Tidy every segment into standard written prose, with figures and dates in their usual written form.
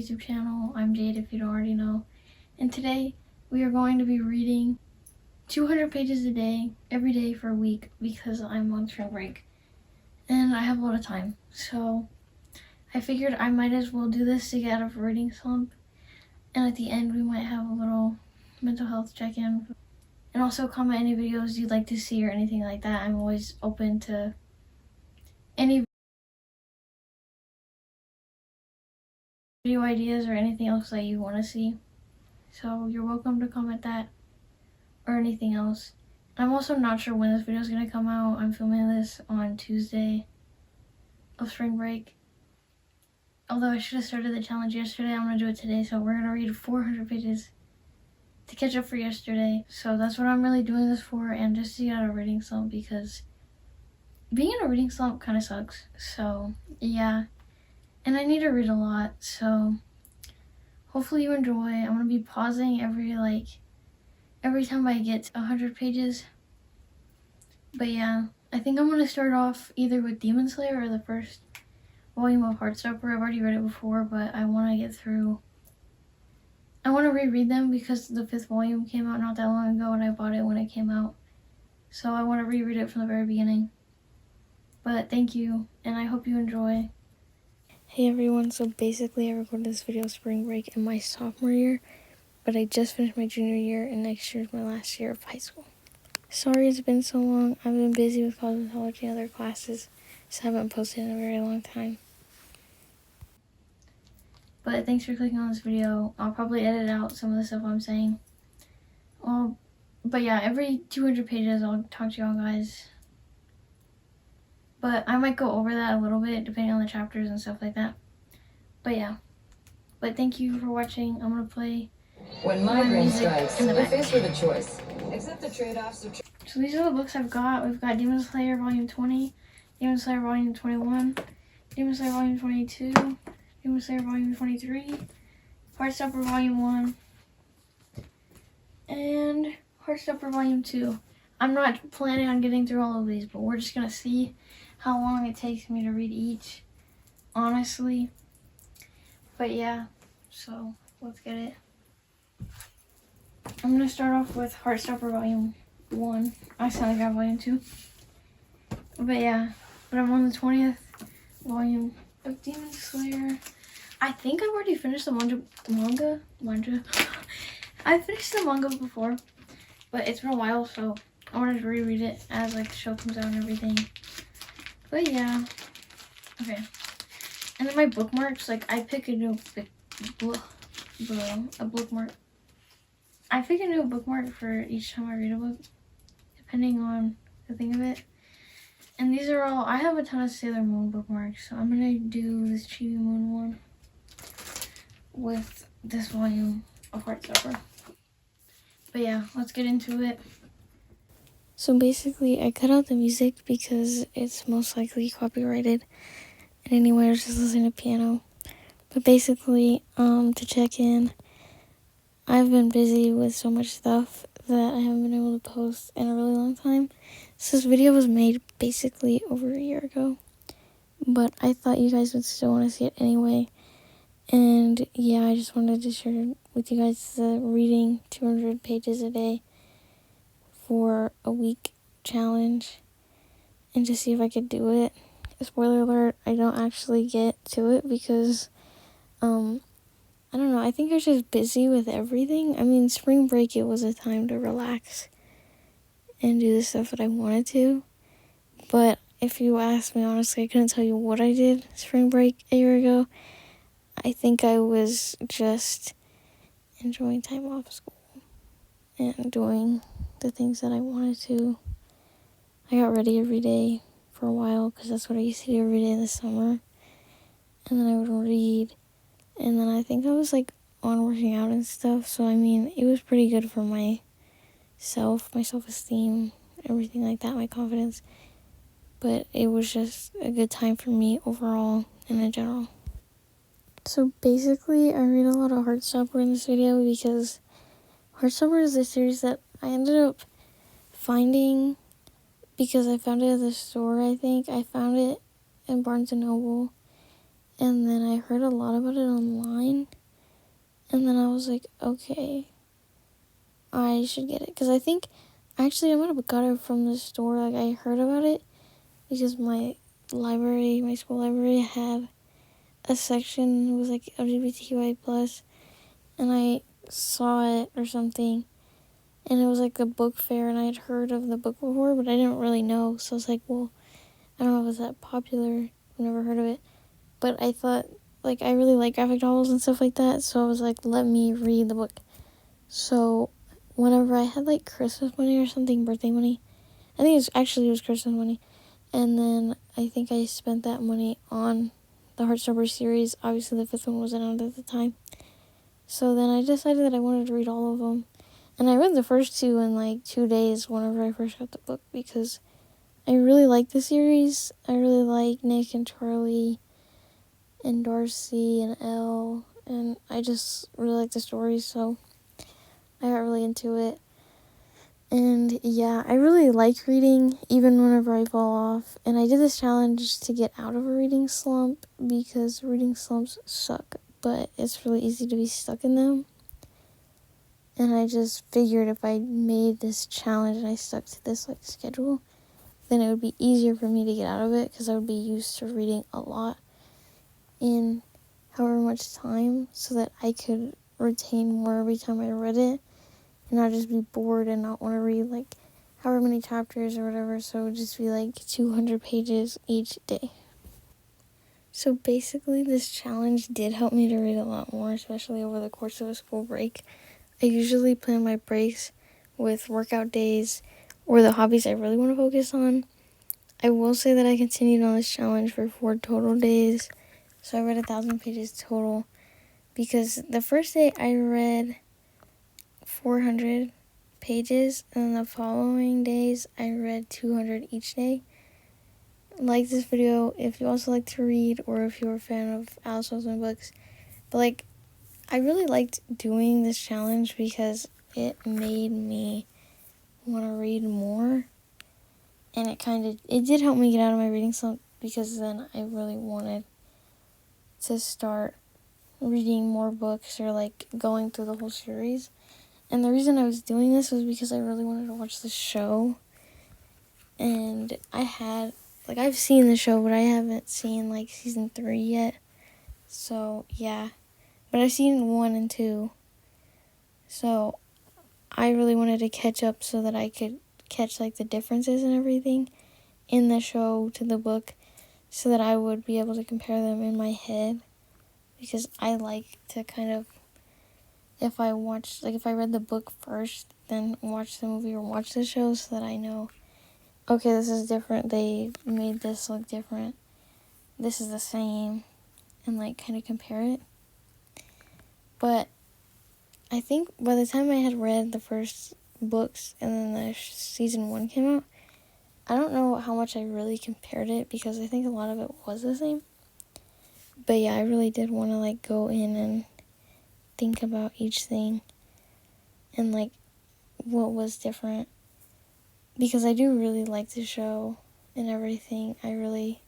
YouTube channel. I'm Jade, if you don't already know. And today we are going to be reading 200 pages a day, every day for a week, because I'm on spring break and I have a lot of time. So I figured I might as well do this to get out of a reading slump. And at the end we might have a little mental health check-in. And also comment any videos you'd like to see or anything like that. I'm always open to any video ideas or anything else that you want to see. So you're welcome to comment that or anything else. I'm also not sure when this video is going to come out. I'm filming this on Tuesday of spring break. Although I should have started the challenge yesterday, I'm going to do it today. So we're going to read 400 pages to catch up for yesterday. So that's what I'm really doing this for, and just to get out of a reading slump, because being in a reading slump kind of sucks. So yeah, and I need to read a lot, so hopefully you enjoy. I'm going to be pausing every time I get to 100 pages. But yeah, I think I'm going to start off either with Demon Slayer or the first volume of Heartstopper. I've already read it before, but I want to get through. I want to reread them because the 5th volume came out not that long ago and I bought it when it came out. So I want to reread it from the very beginning. But thank you, and I hope you enjoy. Hey everyone, so basically I recorded this video spring break in my sophomore year, but I just finished my junior year and next year is my last year of high school. Sorry it's been so long. I've been busy with cosmetology and other classes, so I haven't posted in a very long time. But thanks for clicking on this video. I'll probably edit out some of the stuff I'm saying. But yeah, every 200 pages I'll talk to y'all guys. But I might go over that a little bit depending on the chapters and stuff like that. But yeah. But thank you for watching. I'm gonna play When migraine strikes, in the we're back. faced with a choice. Accept the trade-offs of... So these are the books I've got. We've got Demon Slayer Volume 20, Demon Slayer Volume 21, Demon Slayer Volume 22, Demon Slayer Volume 23, Heartstopper Volume 1, and Heartstopper Volume 2. I'm not planning on getting through all of these, but we're just gonna see how long it takes me to read each, honestly. But yeah, so let's get it. I'm gonna start off with Heartstopper Volume 1. I accidentally got Volume 2. But yeah, I'm on the 20th volume of Demon Slayer. I think I've already finished the manga. I finished the manga before, but it's been a while, so I wanted to reread it as the show comes out and everything. But yeah, okay. And then my bookmarks, I pick a new bookmark. I pick a new bookmark for each time I read a book, depending on the thing of it. And these are all, I have a ton of Sailor Moon bookmarks, so I'm gonna do this Chibi Moon one with this volume of Heartstopper. But yeah, let's get into it. So basically, I cut out the music because it's most likely copyrighted. And anyway, I was just listening to piano. But basically, to check in, I've been busy with so much stuff that I haven't been able to post in a really long time. So this video was made basically over a year ago. But I thought you guys would still want to see it anyway. And yeah, I just wanted to share with you guys the reading 200 pages a day for a week challenge and to see if I could do it. Spoiler alert, I don't actually get to it because I don't know, I think I was just busy with everything. I mean, spring break, it was a time to relax and do the stuff that I wanted to. But if you ask me honestly, I couldn't tell you what I did spring break a year ago. I think I was just enjoying time off school and doing the things that I wanted to. I got ready every day for a while because that's what I used to do every day in the summer. And then I would read. And then I think I was on working out and stuff. So I mean, it was pretty good for my self-esteem, everything like that, my confidence. But it was just a good time for me overall and in general. So basically, I read a lot of Heartstopper in this video because Heartstopper is a series that I ended up finding because I found it at the store, I think. I found it in Barnes & Noble, and then I heard a lot about it online, And then I was like, okay, I should get it. Because I think, actually, I might have got it from the store. Like, I heard about it because my school library had a section, it was like LGBTQI+, and I saw it or something. And it was like a book fair, and I had heard of the book before, but I didn't really know. So I was like, well, I don't know if it's that popular. I've never heard of it. But I thought, like, I really like graphic novels and stuff like that. So I was like, let me read the book. So whenever I had, like, Christmas money or something, birthday money, I think it was Christmas money. And then I think I spent that money on the Heartstopper series. Obviously, the fifth one wasn't out at the time. So then I decided that I wanted to read all of them. And I read the first two in like 2 days whenever I first got the book because I really like the series. I really like Nick and Charlie and Darcy and Elle. And I just really like the story, so I got really into it. And yeah, I really like reading even whenever I fall off. And I did this challenge to get out of a reading slump because reading slumps suck, but it's really easy to be stuck in them. And I just figured if I made this challenge and I stuck to this like schedule, then it would be easier for me to get out of it because I would be used to reading a lot in however much time so that I could retain more every time I read it and not just be bored and not want to read like however many chapters or whatever. So it would just be like 200 pages each day. So basically this challenge did help me to read a lot more, especially over the course of a school break. I usually plan my breaks with workout days or the hobbies I really want to focus on. I will say that I continued on this challenge for 4 total days. So I read 1,000 pages total because the first day I read 400 pages and the following days I read 200 each day. Like this video if you also like to read or if you're a fan of Alice Wilson books. But like, I really liked doing this challenge because it made me want to read more, and it did help me get out of my reading slump because then I really wanted to start reading more books or like going through the whole series. And the reason I was doing this was because I really wanted to watch the show, and I've seen the show, but I haven't seen like season 3 yet. So yeah, but I've seen 1 and 2. So I really wanted to catch up so that I could catch like the differences and everything in the show to the book so that I would be able to compare them in my head, because I like to kind of, if I read the book first, then watch the movie or watch the show so that I know, okay, this is different, they made this look different, this is the same, and like kind of compare it. But I think by the time I had read the first books and then the season 1 came out, I don't know how much I really compared it because I think a lot of it was the same. But yeah, I really did want to like go in and think about each thing and like what was different, because I do really like the show and everything. I really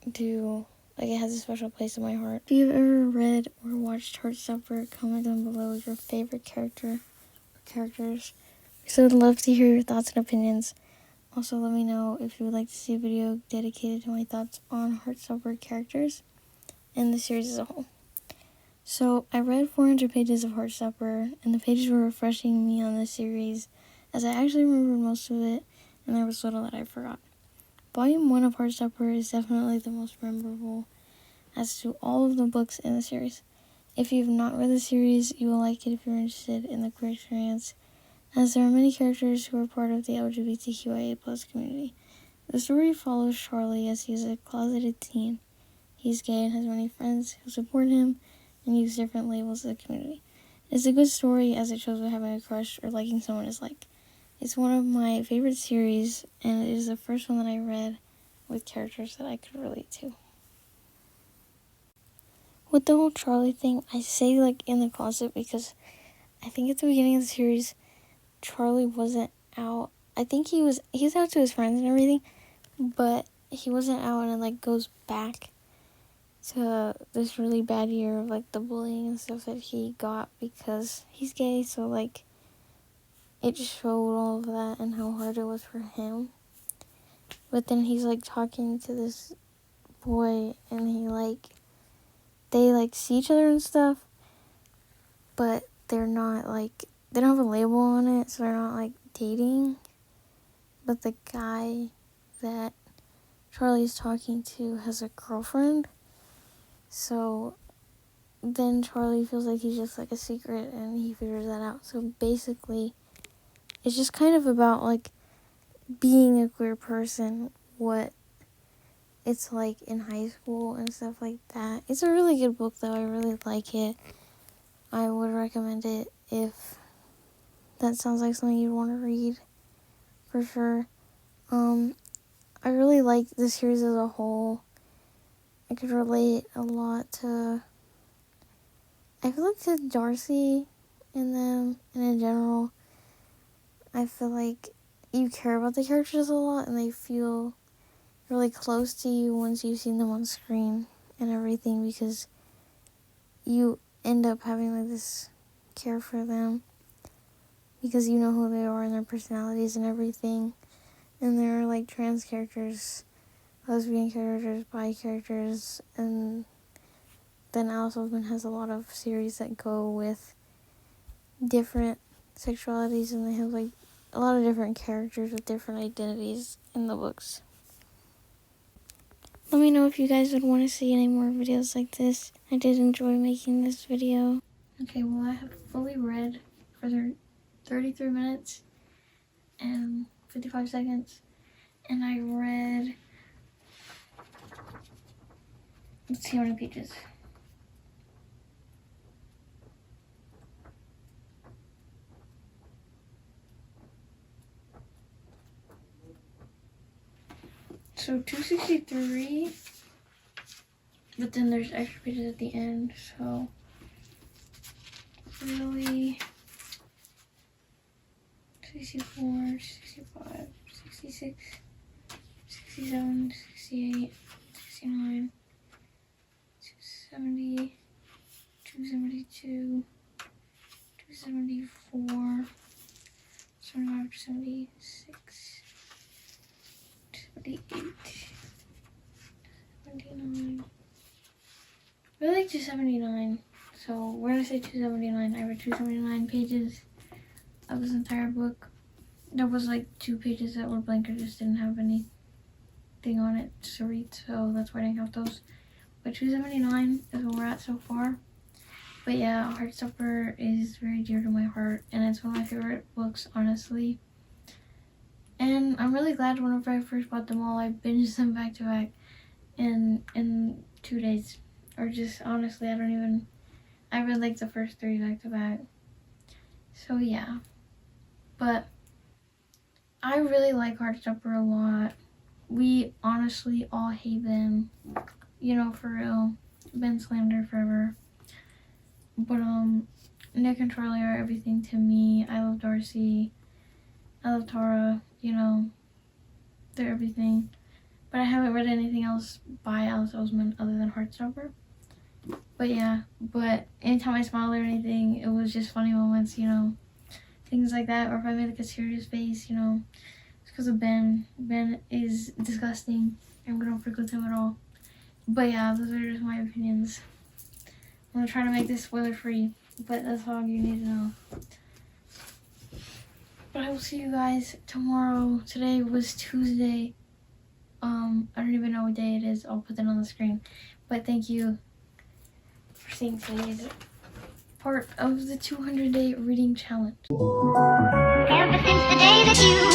do. Like, it has a special place in my heart. If you've ever read or watched Heartstopper, comment down below your favorite character or characters. So I'd love to hear your thoughts and opinions. Also, let me know if you would like to see a video dedicated to my thoughts on Heartstopper characters and the series as a whole. So, I read 400 pages of Heartstopper, and the pages were refreshing me on this series, as I actually remembered most of it, and there was little that I forgot. Volume 1 of Heartstopper is definitely the most memorable as to all of the books in the series. If you've not read the series, you will like it if you're interested in the queer experience, as there are many characters who are part of the LGBTQIA+ community. The story follows Charlie as he is a closeted teen. He's gay and has many friends who support him and use different labels of the community. It's a good story as it shows what having a crush or liking someone is like. It's one of my favorite series, and it is the first one that I read with characters that I could relate to. With the whole Charlie thing, I say like in the closet because I think at the beginning of the series, Charlie wasn't out. I think he was out to his friends and everything, but he wasn't out, and it like goes back to this really bad year of like the bullying and stuff that he got because he's gay. So like it showed all of that and how hard it was for him. But then he's like talking to this boy and they like see each other and stuff, but they're not like, they don't have a label on it, so they're not like dating. But the guy that Charlie's talking to has a girlfriend, so then Charlie feels like he's just like a secret and he figures that out. So basically it's just kind of about like being a queer person, what it's like in high school and stuff like that. It's a really good book though. I really like it. I would recommend it if that sounds like something you'd want to read, for sure. I really like the series as a whole. I could relate a lot to, I feel like, to Darcy and them, and in general, I feel like you care about the characters a lot and they feel really close to you once you've seen them on screen and everything, because you end up having like this care for them because you know who they are and their personalities and everything. And there are like trans characters, lesbian characters, bi characters, and then Alice Oseman has a lot of series that go with different sexualities, and they have like a lot of different characters with different identities in the books. Let me know if you guys would want to see any more videos like this. I did enjoy making this video. Okay, well, I have fully read for 33 minutes and 55 seconds. And I read, let's see how many pages. So 263, but then there's extra pages at the end, so really 64, 65, 66, 67, 68, 69, 270, 272, 274, 75, 76, 78, 79. I really like 279. So we're gonna say 279. I read 279 pages of this entire book. There was like 2 pages that were blank. I just didn't have anything on it to read, so that's why I didn't count those. But 279 is where we're at so far. But yeah, Heartstopper is very dear to my heart, and it's one of my favorite books, honestly. And I'm really glad whenever I first bought them all, I binged them back to back in 2 days. Or just, honestly, I read like the first 3 back to back. So yeah. But I really like Heartstopper a lot. We honestly all hate Ben. You know, for real. Ben slander forever. But Nick and Charlie are everything to me. I love Darcy. I love Tara. You know, they're everything. But I haven't read anything else by Alice Oseman other than Heartstopper. But yeah, but anytime I smiled or anything, it was just funny moments, you know, things like that. Or if I made like a serious face, you know, it's because of Ben. Ben is disgusting. I'm gonna freak with him at all. But yeah, those are just my opinions. I'm gonna try to make this spoiler free, but that's all you need to know. But I will see you guys tomorrow. Today was Tuesday. I don't even know what day it is. I'll put that on the screen. But thank you for seeing today's part of the 200-day reading challenge. Ever since the day that you